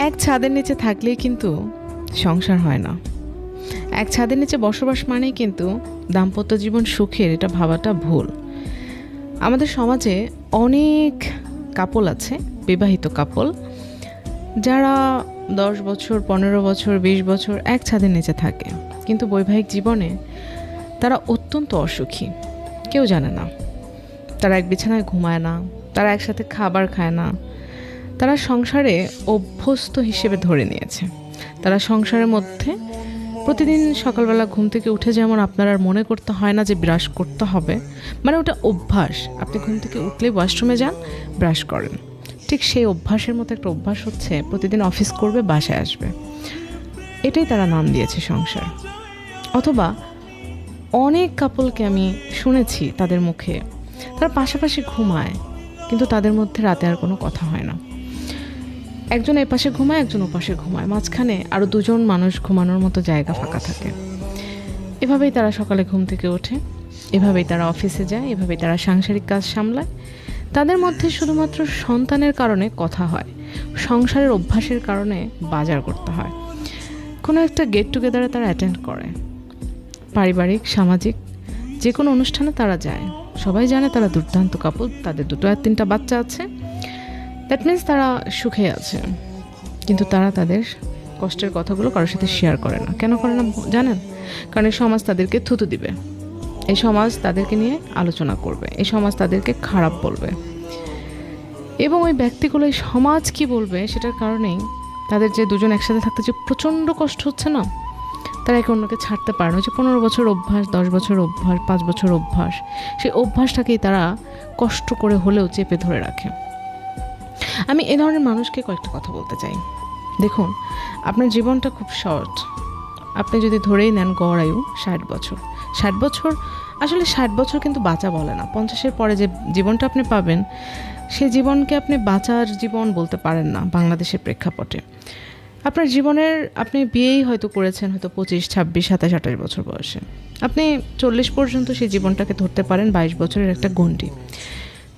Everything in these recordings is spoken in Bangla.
এক ছাদের নিচে থাকলেই কিন্তু সংসার হয় না। এক ছাদের নিচে বসবাস মানেই কিন্তু দাম্পত্য জীবন সুখের, এটা ভাবাটা ভুল। আমাদের সমাজে অনেক কাপল আছে, বিবাহিত কাপল, যারা 10 বছর, 15 বছর, 20 বছর এক ছাদের নিচে থাকে, কিন্তু বৈবাহিক জীবনে তারা অত্যন্ত অসুখী। কেউ জানে না, তারা এক বিছানায় ঘুমায় না, তারা একসাথে খাবার খায় না। তারা সংসারে অভ্যস্ত হিসেবে ধরে নিয়েছে। তারা সংসারের মধ্যে প্রতিদিন সকালবেলা ঘুম থেকে উঠে যেমন আপনার আর মনে করতে হয় না যে ব্রাশ করতে হবে, মানে ওটা অভ্যাস। আপনি ঘুম থেকে উঠলেই ওয়াশরুমে যান, ব্রাশ করেন, ঠিক সেই অভ্যাসের মতো একটা অভ্যাস হচ্ছে প্রতিদিন অফিস করবে, বাসায় আসবে। এটাই তারা নাম দিয়েছে সংসার। অথবা অনেক কাপলকে আমি শুনেছি তাদের মুখে, তারা পাশাপাশি ঘুমায় কিন্তু তাদের মধ্যে রাতে আর কোনো কথা হয় না। একজন এপাশে ঘুমায়, একজন ওপাশে ঘুমায়, মাঝখানে আরও দুজন মানুষ ঘুমানোর মতো জায়গা ফাঁকা থাকে। এভাবেই তারা সকালে ঘুম থেকে ওঠে, এভাবেই তারা অফিসে যায়, এভাবেই তারা সাংসারিক কাজ সামলায়। তাদের মধ্যে শুধুমাত্র সন্তানের কারণে কথা হয়, সংসারের অভ্যাসের কারণে বাজার করতে হয়। কোনো একটা গেট টুগেদারে তারা অ্যাটেন্ড করে, পারিবারিক সামাজিক যে কোনো অনুষ্ঠানে তারা যায়। সবাই জানে তারা দুর্দান্ত কাপল, তাদের 2 আর 3টা বাচ্চা আছে। দ্যাট মিনস তারা সুখে আছে, কিন্তু তারা তাদের কষ্টের কথাগুলো কারোর সাথে শেয়ার করে না। কেন করে না জানেন? কারণ এই সমাজ তাদেরকে থুতু দিবে, এই সমাজ তাদেরকে নিয়ে আলোচনা করবে, এই সমাজ তাদেরকে খারাপ বলবে। এবং ওই ব্যক্তিগুলো এই সমাজ কি বলবে সেটার কারণেই তাদের যে দুজন একসাথে থাকতে যে প্রচণ্ড কষ্ট হচ্ছে না, তারা একে অন্যকে ছাড়তে পারে না। যে 15 বছর অভ্যাস, 10 বছর অভ্যাস, 5 বছর অভ্যাস, সেই অভ্যাসটাকেই তারা কষ্ট করে হলেও চেপে ধরে রাখে। আমি এ ধরনের মানুষকে কয়েকটা কথা বলতে চাই। দেখুন, আপনার জীবনটা খুব শর্ট। আপনি যদি ধরেই নেন গড় আয়ু 60 বছর, 60 বছর আসলে 60 বছর কিন্তু বাঁচা বলে না। 50-এর পরে যে জীবনটা আপনি পাবেন, সেই জীবনকে আপনি বাঁচার জীবন বলতে পারেন না বাংলাদেশের প্রেক্ষাপটে। আপনার জীবনের, আপনি বিয়েই হয়তো করেছেন হয়তো 25, 26, 27, 28 বছর বয়সে, আপনি 40 পর্যন্ত সেই জীবনটাকে ধরতে পারেন 22 বছরের একটা গণ্ডি।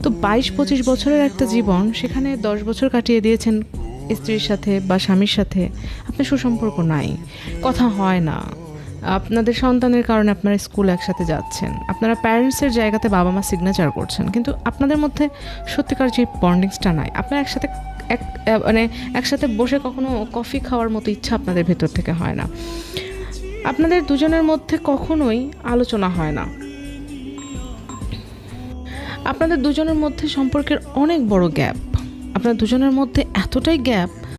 তো 22-25 বছরের একটা জীবন, সেখানে 10 বছর কাটিয়ে দিয়েছেন স্ত্রীর সাথে বা স্বামীর সাথে, আপনার সুসম্পর্ক নাই, কথা হয় না। আপনাদের সন্তানের কারণে আপনারা স্কুল একসাথে যাচ্ছেন, আপনারা প্যারেন্টসের জায়গাতে বাবা মা সিগনেচার করছেন, কিন্তু আপনাদের মধ্যে সত্যিকার যে বন্ডিংসটা নাই। আপনারা একসাথে বসে কখনো কফি খাওয়ার মতো ইচ্ছা আপনাদের ভেতর থেকে হয় না। আপনাদের দুজনের মধ্যে কখনোই আলোচনা হয় না। আপনাদের দুজনের মধ্যে সম্পর্কের অনেক বড় গ্যাপ। আপনার দুজনের মধ্যে এতটাই গ্যাপ